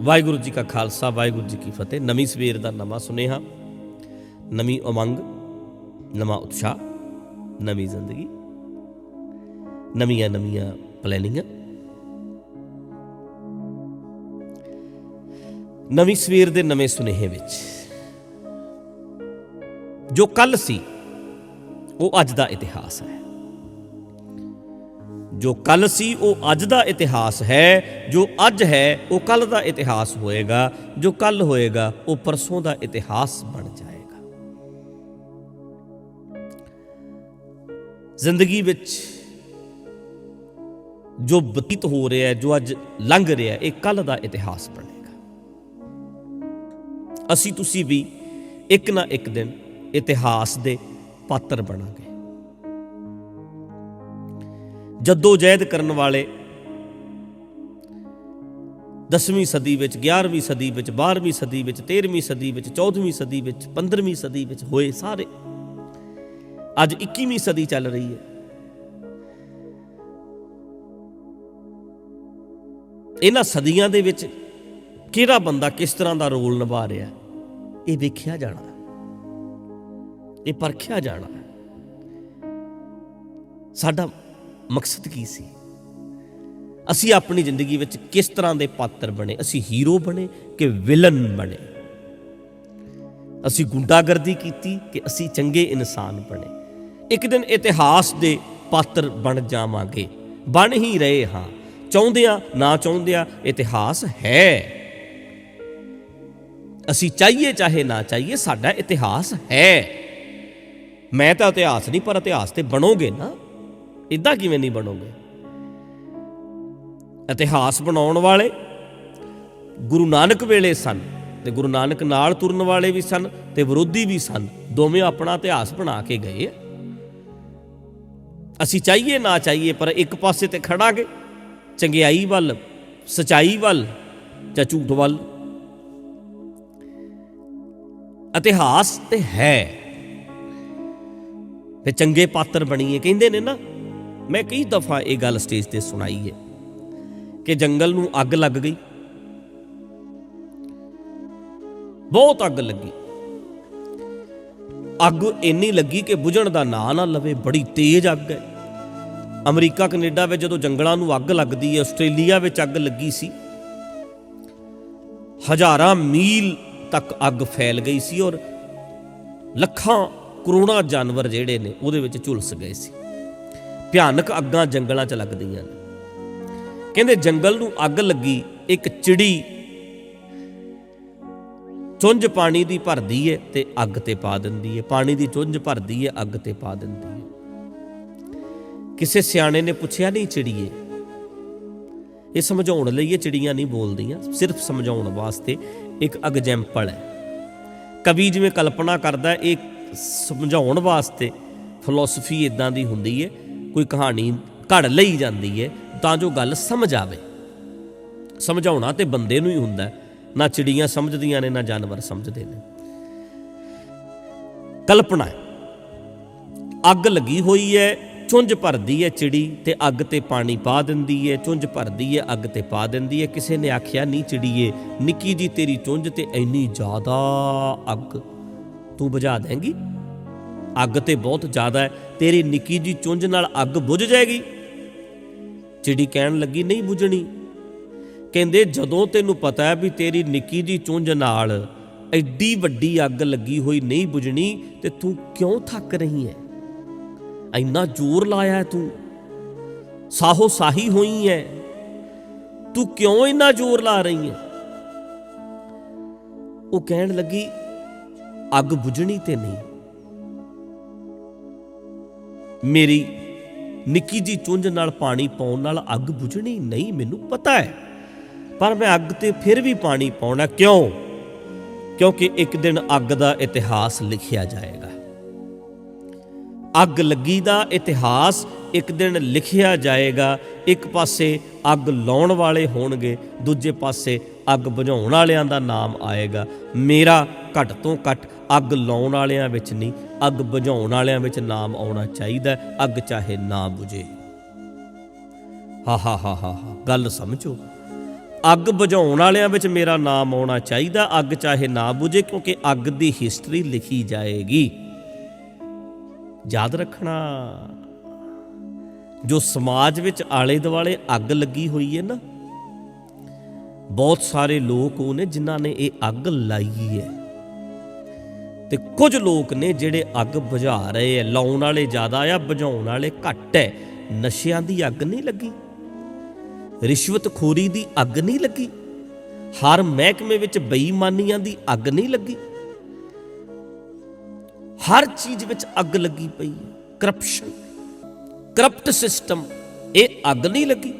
ਵਾਹਿਗੁਰੂ ਜੀ ਕਾ ਖਾਲਸਾ, ਵਾਹਿਗੁਰੂ ਜੀ ਕੀ ਫਤਿਹ। ਨਵੀਂ ਸਵੇਰ ਦਾ ਨਵਾਂ ਸੁਨੇਹਾ, ਨਵੀਂ ਉਮੰਗ, ਨਵਾਂ ਉਤਸ਼ਾਹ, ਨਵੀਂ ਜ਼ਿੰਦਗੀ, ਨਵੀਆਂ ਪਲੈਨਿੰਗਾਂ। ਨਵੀਂ ਸਵੇਰ ਦੇ ਨਵੇਂ ਸੁਨੇਹੇ ਵਿੱਚ ਜੋ ਕੱਲ ਸੀ ਉਹ ਅੱਜ ਦਾ ਇਤਿਹਾਸ ਹੈ। ਜੋ ਕੱਲ ਸੀ ਉਹ ਅੱਜ ਦਾ ਇਤਿਹਾਸ ਹੈ। ਜੋ ਅੱਜ ਹੈ ਉਹ ਕੱਲ ਦਾ ਇਤਿਹਾਸ ਹੋਏਗਾ। ਜੋ ਕੱਲ ਹੋਏਗਾ ਉਹ ਪਰਸੋਂ ਦਾ ਇਤਿਹਾਸ ਬਣ ਜਾਏਗਾ। ਜ਼ਿੰਦਗੀ ਵਿੱਚ ਜੋ ਬਤੀਤ ਹੋ ਰਿਹਾ, ਜੋ ਅੱਜ ਲੰਘ ਰਿਹਾ, ਇਹ ਕੱਲ ਦਾ ਇਤਿਹਾਸ ਬਣੇਗਾ। ਅਸੀਂ ਤੁਸੀਂ ਵੀ ਇੱਕ ਨਾ ਇੱਕ ਦਿਨ ਇਤਿਹਾਸ ਦੇ ਪਾਤਰ ਬਣਾਂਗੇ। ਜੱਦੋ ਜਹਿਦ ਕਰਨ ਵਾਲੇ 10ਵੀਂ ਸਦੀ ਵਿੱਚ, 11ਵੀਂ ਸਦੀ ਵਿੱਚ, 12ਵੀਂ ਸਦੀ ਵਿੱਚ, 13ਵੀਂ ਸਦੀ ਵਿੱਚ, 14ਵੀਂ ਸਦੀ ਵਿੱਚ, 15ਵੀਂ ਸਦੀ ਵਿੱਚ ਹੋਏ ਸਾਰੇ, ਅੱਜ 21ਵੀਂ ਸਦੀ ਚੱਲ ਰਹੀ ਹੈ। ਇਹਨਾਂ ਸਦੀਆਂ ਦੇ ਵਿੱਚ ਕਿਹੜਾ ਬੰਦਾ ਕਿਸ ਤਰ੍ਹਾਂ ਦਾ ਰੋਲ ਨਿਭਾ ਰਿਹਾ, ਇਹ ਵੇਖਿਆ ਜਾਣਾ, ਇਹ ਪਰਖਿਆ ਜਾਣਾ। ਸਾਡਾ ਮਕਸਦ ਕੀ ਸੀ? ਅਸੀਂ ਆਪਣੀ ਜ਼ਿੰਦਗੀ ਵਿੱਚ ਕਿਸ ਤਰ੍ਹਾਂ ਦੇ ਪਾਤਰ ਬਣੇ? ਅਸੀਂ ਹੀਰੋ ਬਣੇ ਕਿ ਵਿਲਨ ਬਣੇ? ਅਸੀਂ ਗੁੰਡਾਗਰਦੀ ਕੀਤੀ ਕਿ ਅਸੀਂ ਚੰਗੇ ਇਨਸਾਨ ਬਣੇ? ਇੱਕ ਦਿਨ ਇਤਿਹਾਸ ਦੇ ਪਾਤਰ ਬਣ ਜਾਵਾਂਗੇ, ਬਣ ਹੀ ਰਹੇ ਹਾਂ। ਚਾਹੁੰਦਿਆਂ ਨਾ ਚਾਹੁੰਦਿਆਂ ਇਤਿਹਾਸ ਹੈ। ਅਸੀਂ ਚਾਹੀਏ ਚਾਹੇ ਨਾ ਚਾਹੀਏ, ਸਾਡਾ ਇਤਿਹਾਸ ਹੈ। ਮੈਂ ਤਾਂ ਇਤਿਹਾਸ ਨਹੀਂ, ਪਰ ਇਤਿਹਾਸ ਤੇ ਬਣੋਗੇ ਨਾ। ਇੱਦਾਂ ਕਿਵੇਂ ਨਹੀਂ ਬਣੋਗੇ? ਇਤਿਹਾਸ ਬਣਾਉਣ ਵਾਲੇ ਗੁਰੂ ਨਾਨਕ ਵੇਲੇ ਸਨ, ਤੇ ਗੁਰੂ ਨਾਨਕ ਨਾਲ ਤੁਰਨ ਵਾਲੇ ਵੀ ਸਨ ਤੇ ਵਿਰੋਧੀ ਵੀ ਸਨ। ਦੋਵੇਂ ਆਪਣਾ ਇਤਿਹਾਸ ਬਣਾ ਕੇ ਗਏ। ਅਸੀਂ ਚਾਹੀਏ ਨਾ ਚਾਹੀਏ, ਪਰ ਇੱਕ ਪਾਸੇ ਤੇ ਖੜਾਂਗੇ, ਚੰਗਿਆਈ ਵੱਲ, ਸਚਾਈ ਵੱਲ ਜਾਂ ਝੂਠ ਵੱਲ। ਇਤਿਹਾਸ ਤੇ ਹੈ, ਤੇ ਚੰਗੇ ਪਾਤਰ ਬਣੀਏ। ਕਹਿੰਦੇ ਨੇ ਨਾ, ਮੈਂ ਕਈ ਦਫਾ ਇਹ ਗੱਲ ਸਟੇਜ ਤੇ ਸੁਣਾਈ ਹੈ ਕਿ ਜੰਗਲ ਨੂੰ ਅੱਗ ਲੱਗ ਗਈ, ਬਹੁਤ ਅੱਗ ਲੱਗੀ। ਅੱਗ ਇੰਨੀ ਲੱਗੀ ਕਿ ਬੁਝਣ ਦਾ ਨਾਂ ਨਾ ਲਵੇ, ਬੜੀ ਤੇਜ਼ ਅੱਗ ਹੈ। ਅਮਰੀਕਾ ਕੈਨੇਡਾ ਵਿੱਚ ਜਦੋਂ ਜੰਗਲਾਂ ਨੂੰ ਅੱਗ ਲੱਗਦੀ ਹੈ, ਆਸਟ੍ਰੇਲੀਆ ਵਿੱਚ ਅੱਗ ਲੱਗੀ ਸੀ, ਹਜ਼ਾਰਾਂ ਮੀਲ ਤੱਕ ਅੱਗ ਫੈਲ ਗਈ ਸੀ ਔਰ ਲੱਖਾਂ ਕਰੋੜਾਂ ਜਾਨਵਰ ਜਿਹੜੇ ਨੇ ਉਹਦੇ ਵਿੱਚ ਝੁਲਸ ਗਏ ਸੀ। ਭਿਆਨਕ ਅੱਗਾਂ ਜੰਗਲਾਂ 'ਚ ਲੱਗਦੀਆਂ ਨੇ। ਕਹਿੰਦੇ ਜੰਗਲ ਨੂੰ ਅੱਗ ਲੱਗੀ, ਇੱਕ ਚਿੜੀ ਚੁੰਝ ਪਾਣੀ ਦੀ ਭਰਦੀ ਹੈ ਤੇ ਅੱਗ ਤੇ ਪਾ ਦਿੰਦੀ ਹੈ। ਪਾਣੀ ਦੀ ਚੁੰਝ ਭਰਦੀ ਹੈ, ਅੱਗ ਤੇ ਪਾ ਦਿੰਦੀ ਹੈ। ਕਿਸੇ ਸਿਆਣੇ ਨੇ ਪੁੱਛਿਆ, ਨਹੀਂ ਚਿੜੀਏ, ਇਹ ਸਮਝਾਉਣ ਲਈ ਇਹ ਚਿੜੀਆਂ ਨਹੀਂ ਬੋਲਦੀਆਂ, ਸਿਰਫ ਸਮਝਾਉਣ ਵਾਸਤੇ ਇੱਕ ਐਗਜ਼ੈਂਪਲ ਹੈ। ਕਵੀ ਜਿਵੇਂ ਕਲਪਨਾ ਕਰਦਾ, ਇਹ ਸਮਝਾਉਣ ਵਾਸਤੇ ਫਿਲਾਸਫੀ ਇੱਦਾਂ ਦੀ ਹੁੰਦੀ ਹੈ, ਕੋਈ ਕਹਾਣੀ ਘੜ ਲਈ ਜਾਂਦੀ ਹੈ ਤਾਂ ਜੋ ਗੱਲ ਸਮਝ ਆਵੇ। ਸਮਝਾਉਣਾ ਤੇ ਬੰਦੇ ਨੂੰ ਹੀ ਹੁੰਦਾ, ਨਾ ਚਿੜੀਆਂ ਸਮਝਦੀਆਂ ਨੇ ਨਾ ਜਾਨਵਰ ਸਮਝਦੇ ਨੇ। ਕਲਪਨਾ, ਅੱਗ ਲੱਗੀ ਹੋਈ ਹੈ, ਚੁੰਝ ਭਰਦੀ ਹੈ ਚਿੜੀ ਤੇ ਅੱਗ ਤੇ ਪਾਣੀ ਪਾ ਦਿੰਦੀ ਹੈ। ਚੁੰਝ ਭਰਦੀ ਹੈ, ਅੱਗ ਤੇ ਪਾ ਦਿੰਦੀ ਹੈ। ਕਿਸੇ ਨੇ ਆਖਿਆ, ਨਹੀਂ ਚਿੜੀਏ, ਨਿੱਕੀ ਜੀ ਤੇਰੀ ਚੁੰਝ ਤੇ ਇੰਨੀ ਜ਼ਿਆਦਾ ਅੱਗ ਤੂੰ ਬੁਝਾ ਦੇਂਗੀ? ਅੱਗ ਤੇ ਬਹੁਤ ਜ਼ਿਆਦਾ ਹੈ, ਤੇਰੀ ਨਿੱਕੀ ਜੀ ਚੁੰਝ ਨਾਲ ਅੱਗ ਬੁਝ ਜਾਏਗੀ? ਚਿੜੀ ਕਹਿਣ ਲੱਗੀ, ਨਹੀਂ ਬੁਝਣੀ। ਕਹਿੰਦੇ ਜਦੋਂ ਤੈਨੂੰ ਪਤਾ ਹੈ ਵੀ ਤੇਰੀ ਨਿੱਕੀ ਜੀ ਚੁੰਝ ਨਾਲ ਐਡੀ ਵੱਡੀ ਅੱਗ ਲੱਗੀ ਹੋਈ ਨਹੀਂ ਬੁਝਣੀ, ਤੇ ਤੂੰ ਕਿਉਂ ਥੱਕ ਰਹੀ ਹੈ? ਇੰਨਾ ਜ਼ੋਰ ਲਾਇਆ ਤੂੰ, ਸਾਹੋ ਸਾਹੀ ਹੋਈ ਹੈ, ਤੂੰ ਕਿਉਂ ਇੰਨਾ ਜ਼ੋਰ ਲਾ ਰਹੀ ਹੈ? ਉਹ ਕਹਿਣ ਲੱਗੀ, ਅੱਗ ਬੁਝਣੀ ਤੇ ਨਹੀਂ, ਮੇਰੀ ਨਿੱਕੀ ਜੀ ਚੁੰਝ ਨਾਲ ਪਾਣੀ ਪਾਉਣ ਨਾਲ ਅੱਗ ਬੁਝਣੀ ਨਹੀਂ, ਮੈਨੂੰ ਪਤਾ ਹੈ, ਪਰ ਮੈਂ ਅੱਗ ਤੇ ਫਿਰ ਵੀ ਪਾਣੀ ਪਾਉਣਾ। ਕਿਉਂ? ਕਿਉਂਕਿ ਇੱਕ ਦਿਨ ਅੱਗ ਦਾ ਇਤਿਹਾਸ ਲਿਖਿਆ ਜਾਏਗਾ। ਅੱਗ ਲੱਗੀ ਦਾ ਇਤਿਹਾਸ ਇੱਕ ਦਿਨ ਲਿਖਿਆ ਜਾਏਗਾ। ਇੱਕ ਪਾਸੇ ਅੱਗ ਲਾਉਣ ਵਾਲੇ ਹੋਣਗੇ, ਦੂਜੇ ਪਾਸੇ ਅੱਗ ਬੁਝਾਉਣ ਵਾਲਿਆਂ ਦਾ ਨਾਮ ਆਏਗਾ। ਮੇਰਾ ਘੱਟ ਤੋਂ ਘੱਟ ਅੱਗ ਲਾਉਣ ਵਾਲਿਆਂ ਵਿੱਚ ਨਹੀਂ, ਅੱਗ ਬੁਝਾਉਣ ਵਾਲਿਆਂ ਵਿੱਚ ਨਾਮ ਆਉਣਾ ਚਾਹੀਦਾ। ਅੱਗ ਚਾਹੇ ਨਾ ਬੁਝੇ। ਹਾ ਹਾ ਹਾ ਹਾ ਹਾ, ਗੱਲ ਸਮਝੋ। ਅੱਗ ਬੁਝਾਉਣ ਵਾਲਿਆਂ ਵਿੱਚ ਮੇਰਾ ਨਾਮ ਆਉਣਾ ਚਾਹੀਦਾ, ਅੱਗ ਚਾਹੇ ਨਾ ਬੁਝੇ, ਕਿਉਂਕਿ ਅੱਗ ਦੀ ਹਿਸਟਰੀ ਲਿਖੀ ਜਾਏਗੀ। ਯਾਦ ਰੱਖਣਾ, ਜੋ ਸਮਾਜ ਵਿੱਚ ਆਲੇ ਦੁਆਲੇ ਅੱਗ ਲੱਗੀ ਹੋਈ ਹੈ ਨਾ, ਬਹੁਤ ਸਾਰੇ ਲੋਕ ਉਹ ਨੇ ਜਿਨ੍ਹਾਂ ਨੇ ਇਹ ਅੱਗ ਲਾਈ ਹੈ, ਤੇ ਕੁਝ ਲੋਕ ਨੇ ਜਿਹੜੇ ਅੱਗ ਬੁਝਾ ਰਹੇ ਹੈ। ਲਾਉਣ ਵਾਲੇ ਜ਼ਿਆਦਾ ਆ, ਬੁਝਾਉਣ ਵਾਲੇ ਘੱਟ ਹੈ। ਨਸ਼ਿਆਂ ਦੀ ਅੱਗ ਨਹੀਂ ਲੱਗੀ, ਰਿਸ਼ਵਤਖੋਰੀ ਦੀ ਅੱਗ ਨਹੀਂ ਲੱਗੀ, ਹਰ ਮਹਿਕਮੇ ਵਿੱਚ ਬੇਈਮਾਨੀਆਂ ਦੀ ਅੱਗ ਨਹੀਂ ਲੱਗੀ, ਹਰ ਚੀਜ਼ ਵਿੱਚ ਅੱਗ ਲੱਗੀ ਪਈ ਹੈ। ਕਰਪਸ਼ਨ, ਕਰਪਟ ਸਿਸਟਮ, ਇਹ ਅੱਗ ਨਹੀਂ ਲੱਗੀ।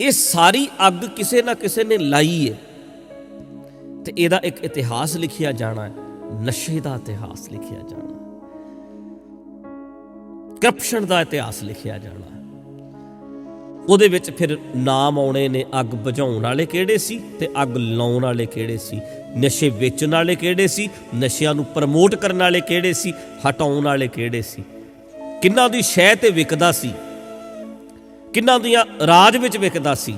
ਇਹ ਸਾਰੀ ਅੱਗ ਕਿਸੇ ਨਾ ਕਿਸੇ ਨੇ ਲਾਈ ਹੈ, ਤੇ ਇਹਦਾ ਇੱਕ ਇਤਿਹਾਸ ਲਿਖਿਆ ਜਾਣਾ ਹੈ, ਨਸ਼ੇ ਦਾ ਇਤਿਹਾਸ ਲਿਖਿਆ ਜਾਣਾ, ਕਰਪਸ਼ਨ ਦਾ ਇਤਿਹਾਸ ਲਿਖਿਆ ਜਾਣਾ। ਉਹਦੇ ਵਿੱਚ ਫਿਰ ਨਾਮ ਆਉਣੇ ਨੇ, ਅੱਗ ਬੁਝਾਉਣ ਵਾਲੇ ਕਿਹੜੇ ਸੀ ਤੇ ਅੱਗ ਲਾਉਣ ਵਾਲੇ ਕਿਹੜੇ ਸੀ, ਨਸ਼ੇ ਵੇਚਣ ਵਾਲੇ ਕਿਹੜੇ ਸੀ, ਨਸ਼ਿਆਂ ਨੂੰ ਪ੍ਰਮੋਟ ਕਰਨ ਵਾਲੇ ਕਿਹੜੇ ਸੀ, ਹਟਾਉਣ ਵਾਲੇ ਕਿਹੜੇ ਸੀ, ਕਿੰਨਾਂ ਦੀ ਸ਼ਹਿ ਤੇ ਵਿਕਦਾ ਸੀ, ਕਿੰਨਾਂ ਦੀਆਂ ਰਾਜ ਵਿੱਚ ਵਿਕਦਾ ਸੀ,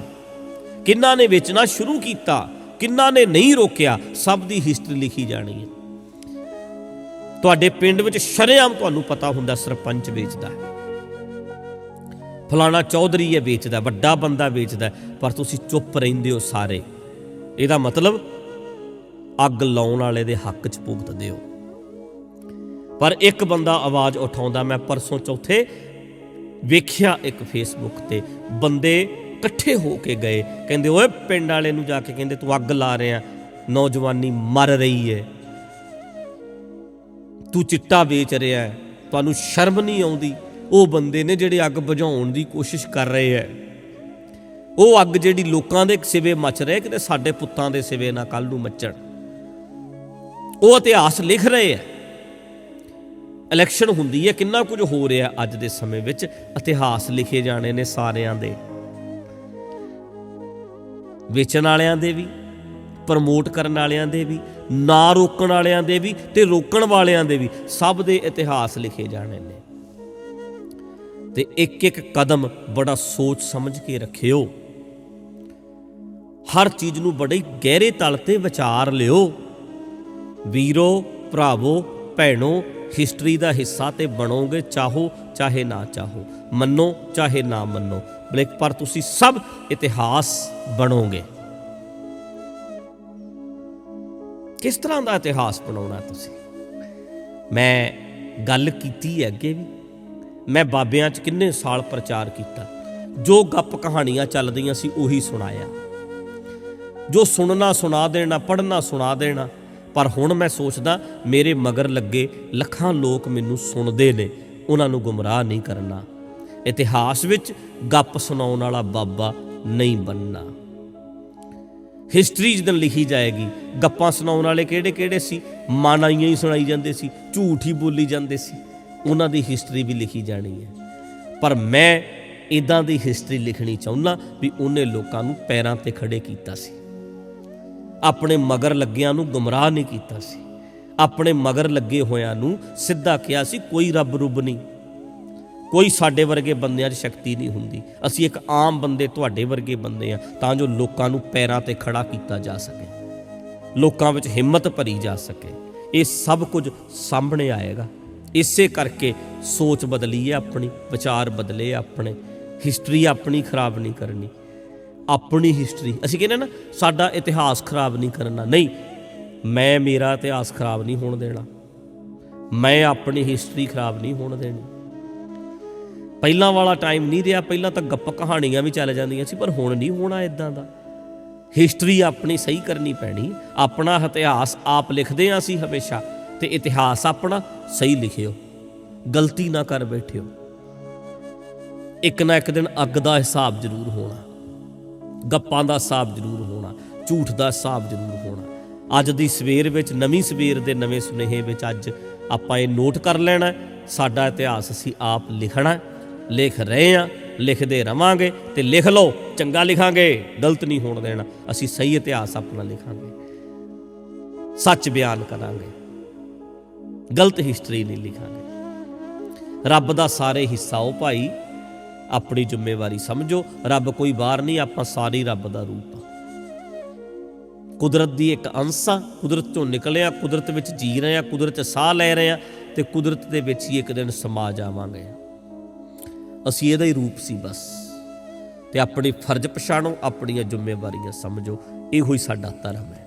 ਕਿੰਨਾਂ ਨੇ ਵੇਚਣਾ ਸ਼ੁਰੂ ਕੀਤਾ, ਕਿੰਨਾਂ ਨੇ ਨਹੀਂ ਰੋਕਿਆ, ਸਭ ਦੀ ਹਿਸਟਰੀ ਲਿਖੀ ਜਾਣੀ ਹੈ। ਤੁਹਾਡੇ ਪਿੰਡ ਵਿੱਚ ਸ਼ਰੇਆਮ ਤੁਹਾਨੂੰ ਪਤਾ ਹੁੰਦਾ ਸਰਪੰਚ ਵੇਚਦਾ ਹੈ, ਫਲਾਣਾ ਚੌਧਰੀ ਹੈ ਵੇਚਦਾ, ਵੱਡਾ ਬੰਦਾ ਵੇਚਦਾ, ਪਰ ਤੁਸੀਂ ਚੁੱਪ ਰਹਿੰਦੇ ਹੋ ਸਾਰੇ। ਇਹਦਾ ਮਤਲਬ ਅੱਗ ਲਾਉਣ ਵਾਲੇ ਦੇ ਹੱਕ 'ਚ ਭੁਗਤਦੇ ਹੋ। ਪਰ ਇੱਕ ਬੰਦਾ ਆਵਾਜ਼ ਉਠਾਉਂਦਾ। ਮੈਂ ਪਰਸੋਂ ਚੌਥੇ ਵੇਖਿਆ ਇੱਕ ਫੇਸਬੁੱਕ ਤੇ ਬੰਦੇ ਇਕੱਠੇ ਹੋ ਕੇ ਗਏ, ਕਹਿੰਦੇ ਓਏ ਪਿੰਡ ਵਾਲੇ ਨੂੰ ਜਾ ਕੇ ਕਹਿੰਦੇ ਤੂੰ ਅੱਗ ਲਾ ਰਿਹਾ, ਨੌਜਵਾਨੀ ਮਰ ਰਹੀ ਹੈ, ਤੂੰ ਚਿੱਟਾ ਵੇਚ ਰਿਹਾ, ਤੁਹਾਨੂੰ ਸ਼ਰਮ ਨਹੀਂ ਆਉਂਦੀ। ਉਹ ਬੰਦੇ ਨੇ ਜਿਹੜੇ ਅੱਗ ਬੁਝਾਉਣ ਦੀ ਕੋਸ਼ਿਸ਼ ਕਰ ਰਹੇ ਹੈ, ਉਹ ਅੱਗ ਜਿਹੜੀ ਲੋਕਾਂ ਦੇ ਸਿਵੇ ਮੱਚ ਰਹੇ, ਕਿਤੇ ਸਾਡੇ ਪੁੱਤਾਂ ਦੇ ਸਿਵੇ ਨਾ ਕੱਲ ਨੂੰ ਮੱਚਣ। ਉਹ ਇਤਿਹਾਸ ਲਿਖ ਰਹੇ ਹੈ। ਇਲੈਕਸ਼ਨ ਹੁੰਦੀ ਹੈ, ਕਿੰਨਾ ਕੁਝ ਹੋ ਰਿਹਾ ਅੱਜ ਦੇ ਸਮੇਂ ਵਿੱਚ, ਇਤਿਹਾਸ ਲਿਖੇ ਜਾਣੇ ਨੇ ਸਾਰਿਆਂ ਦੇ, ਵੇਚਣ ਵਾਲਿਆਂ ਦੇ ਵੀ, ਪ੍ਰਮੋਟ ਕਰਨ ਵਾਲਿਆਂ ਦੇ ਵੀ, ਨਾ ਰੋਕਣ ਵਾਲਿਆਂ ਦੇ ਵੀ, ਤੇ ਰੋਕਣ ਵਾਲਿਆਂ ਦੇ ਵੀ, ਸਭ ਦੇ ਇਤਿਹਾਸ ਲਿਖੇ ਜਾਣੇ ਨੇ। ਤੇ ਇੱਕ ਇੱਕ ਕਦਮ ਬੜਾ ਸੋਚ ਸਮਝ ਕੇ ਰੱਖਿਓ, ਹਰ ਚੀਜ਼ ਨੂੰ ਬੜੇ ਗਹਿਰੇ ਤਲ ਤੇ ਵਿਚਾਰ ਲਿਓ। ਵੀਰੋ, ਭਰਾਵੋ, ਭੈਣੋ, ਹਿਸਟਰੀ ਦਾ ਹਿੱਸਾ ਤੇ ਬਣੋਗੇ, ਚਾਹੋ ਚਾਹੇ ਨਾ ਚਾਹੋ, ਮੰਨੋ ਚਾਹੇ ਨਾ ਮੰਨੋ, ਪਰ ਤੁਸੀਂ ਸਭ ਇਤਿਹਾਸ ਬਣੋਗੇ। ਕਿਸ ਤਰ੍ਹਾਂ ਦਾ ਇਤਿਹਾਸ ਬਣਾਉਣਾ ਤੁਸੀਂ? ਮੈਂ ਗੱਲ ਕੀਤੀ ਹੈ ਅੱਗੇ ਵੀ, ਮੈਂ ਬਾਬਿਆਂ 'ਚ ਕਿੰਨੇ ਸਾਲ ਪ੍ਰਚਾਰ ਕੀਤਾ, ਜੋ ਗੱਪ ਕਹਾਣੀਆਂ ਚੱਲਦੀਆਂ ਸੀ ਉਹੀ ਸੁਣਾਇਆ, ਜੋ ਸੁਣਨਾ ਸੁਣਾ ਦੇਣਾ, ਪੜ੍ਹਨਾ ਸੁਣਾ ਦੇਣਾ। ਪਰ ਹੁਣ ਮੈਂ ਸੋਚਦਾ ਮੇਰੇ ਮਗਰ ਲੱਗੇ ਲੱਖਾਂ ਲੋਕ ਮੈਨੂੰ ਸੁਣਦੇ ਨੇ, ਉਹਨਾਂ ਨੂੰ ਗੁੰਮਰਾਹ ਨਹੀਂ ਕਰਨਾ। ਇਤਿਹਾਸ ਵਿੱਚ ਗੱਪ ਸੁਣਾਉਣ ਵਾਲਾ ਬਾਬਾ ਨਹੀਂ ਬਣਨਾ। ਹਿਸਟਰੀ ਜਦੋਂ ਲਿਖੀ ਜਾਏਗੀ, ਗੱਪਾਂ ਸੁਣਾਉਣ ਵਾਲੇ ਕਿਹੜੇ ਕਿਹੜੇ ਸੀ, ਮਾਨਾਈਆਂ ਹੀ ਸੁਣਾਈ ਜਾਂਦੇ ਸੀ, ਝੂਠ ਹੀ ਬੋਲੀ ਜਾਂਦੇ ਸੀ, ਉਹਨਾਂ ਦੀ ਹਿਸਟਰੀ ਵੀ ਲਿਖੀ ਜਾਣੀ ਹੈ। ਪਰ ਮੈਂ ਇੱਦਾਂ ਦੀ ਹਿਸਟਰੀ ਲਿਖਣੀ ਚਾਹੁੰਦਾ ਵੀ ਉਹਨੇ ਲੋਕਾਂ ਨੂੰ ਪੈਰਾਂ 'ਤੇ ਖੜੇ ਕੀਤਾ ਸੀ, ਆਪਣੇ ਮਗਰ ਲੱਗਿਆਂ ਨੂੰ ਗੁੰਮਰਾਹ ਨਹੀਂ ਕੀਤਾ ਸੀ, ਆਪਣੇ ਮਗਰ ਲੱਗੇ ਹੋਇਆਂ ਨੂੰ ਸਿੱਧਾ ਕਿਹਾ ਸੀ ਕੋਈ ਰੱਬ ਰੁੱਬ ਨਹੀਂ, ਕੋਈ ਸਾਡੇ ਵਰਗੇ ਬੰਦਿਆਂ 'ਚ ਸ਼ਕਤੀ ਨਹੀਂ ਹੁੰਦੀ, ਅਸੀਂ ਇੱਕ ਆਮ ਬੰਦੇ ਤੁਹਾਡੇ ਵਰਗੇ ਬੰਦੇ ਆ, ਤਾਂ ਜੋ ਲੋਕਾਂ ਨੂੰ ਪੈਰਾਂ 'ਤੇ ਖੜਾ ਕੀਤਾ ਜਾ ਸਕੇ, ਲੋਕਾਂ ਵਿੱਚ ਹਿੰਮਤ ਭਰੀ ਜਾ ਸਕੇ। ਇਹ ਸਭ ਕੁਝ ਸਾਹਮਣੇ ਆਏਗਾ। ਇਸੇ ਕਰਕੇ ਸੋਚ ਬਦਲੀ ਹੈ ਆਪਣੀ, ਵਿਚਾਰ ਬਦਲੇ ਆਪਣੇ, ਹਿਸਟਰੀ ਆਪਣੀ ਖਰਾਬ ਨਹੀਂ ਕਰਨੀ। ਆਪਣੀ ਹਿਸਟਰੀ, ਅਸੀਂ ਕਹਿੰਦੇ ਨਾ ਸਾਡਾ ਇਤਿਹਾਸ ਖਰਾਬ ਨਹੀਂ ਕਰਨਾ, ਨਹੀਂ, ਮੈਂ ਮੇਰਾ ਇਤਿਹਾਸ ਖਰਾਬ ਨਹੀਂ ਹੋਣ ਦੇਣਾ, ਮੈਂ ਆਪਣੀ ਹਿਸਟਰੀ ਖਰਾਬ ਨਹੀਂ ਹੋਣ ਦੇਣੀ। ਪਹਿਲਾਂ ਵਾਲਾ ਟਾਈਮ ਨਹੀਂ ਰਿਹਾ, ਪਹਿਲਾਂ ਤਾਂ ਗੱਪ ਕਹਾਣੀਆਂ ਵੀ ਚੱਲ ਜਾਂਦੀਆਂ ਸੀ, ਪਰ ਹੁਣ ਨਹੀਂ ਹੋਣਾ ਇੱਦਾਂ ਦਾ। ਹਿਸਟਰੀ ਆਪਣੀ ਸਹੀ ਕਰਨੀ ਪੈਣੀ, ਆਪਣਾ ਇਤਿਹਾਸ ਆਪ ਲਿਖਦੇ ਹਾਂ ਅਸੀਂ ਹਮੇਸ਼ਾ, ਤੇ ਇਤਿਹਾਸ ਆਪਣਾ ਸਹੀ ਲਿਖਿਓ, ਗਲਤੀ ਨਾ ਕਰ ਬੈਠਿਓ। ਇੱਕ ਨਾ ਇੱਕ ਦਿਨ ਅੱਗ ਦਾ ਹਿਸਾਬ ਜ਼ਰੂਰ ਹੋਣਾ, ਗੱਪਾਂ ਦਾ ਹਿਸਾਬ ਜ਼ਰੂਰ ਹੋਣਾ, ਝੂਠ ਦਾ ਹਿਸਾਬ ਜ਼ਰੂਰ ਹੋਣਾ। ਅੱਜ ਦੀ ਸਵੇਰ ਵਿੱਚ, ਨਵੀਂ ਸਵੇਰ ਦੇ ਨਵੇਂ ਸੁਨੇਹੇ ਵਿੱਚ ਅੱਜ ਆਪਾਂ ਇਹ ਨੋਟ ਕਰ ਲੈਣਾ, ਸਾਡਾ ਇਤਿਹਾਸ ਅਸੀਂ ਆਪ ਲਿਖਣਾ, ਲਿਖ ਰਹੇ ਹਾਂ, ਲਿਖਦੇ ਰਵਾਂਗੇ। ਤੇ ਲਿਖ ਲਓ, ਚੰਗਾ ਲਿਖਾਂਗੇ, ਗਲਤ ਨਹੀਂ ਹੋਣ ਦੇਣਾ। ਅਸੀਂ ਸਹੀ ਇਤਿਹਾਸ ਆਪਣਾ ਲਿਖਾਂਗੇ, ਸੱਚ ਬਿਆਨ ਕਰਾਂਗੇ, ਗਲਤ ਹਿਸਟਰੀ ਨਹੀਂ ਲਿਖਾਂਗੇ। ਰੱਬ ਦਾ ਸਾਰੇ ਹਿੱਸਾ ਉਹ ਭਾਈ ਆਪਣੀ ਜ਼ਿੰਮੇਵਾਰੀ ਸਮਝੋ। ਰੱਬ ਕੋਈ ਬਾਹਰ ਨਹੀਂ, ਆਪਾਂ ਸਾਰੇ ਰੱਬ ਦਾ ਰੂਪ ਆ। ਕੁਦਰਤ ਦੀ ਇੱਕ ਅੰਸ਼ ਆ, ਕੁਦਰਤ ਚੋਂ ਨਿਕਲੇ ਆ, ਕੁਦਰਤ ਵਿੱਚ ਜੀ ਰਹੇ ਆ, ਕੁਦਰਤ 'ਚ ਸਾਹ ਲੈ ਰਹੇ ਆ ਤੇ ਕੁਦਰਤ ਦੇ ਵਿੱਚ ਹੀ ਇੱਕ ਦਿਨ ਸਮਾ ਜਾਵਾਂਗੇ। ਅਸੀਂ ਇਹਦਾ ਹੀ ਰੂਪ ਸੀ ਬਸ। ਤੇ ਆਪਣੇ ਫਰਜ਼ ਪਛਾਣੋ, ਆਪਣੀਆਂ ਜ਼ਿੰਮੇਵਾਰੀਆਂ ਸਮਝੋ। ਇਹੋ ਹੀ ਸਾਡਾ ਧਰਮ ਹੈ।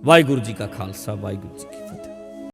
ਵਾਹਿਗੁਰੂ ਜੀ ਕਾ ਖਾਲਸਾ, ਵਾਹਿਗੁਰੂ ਜੀ ਕੀ ਫਤਿਹ।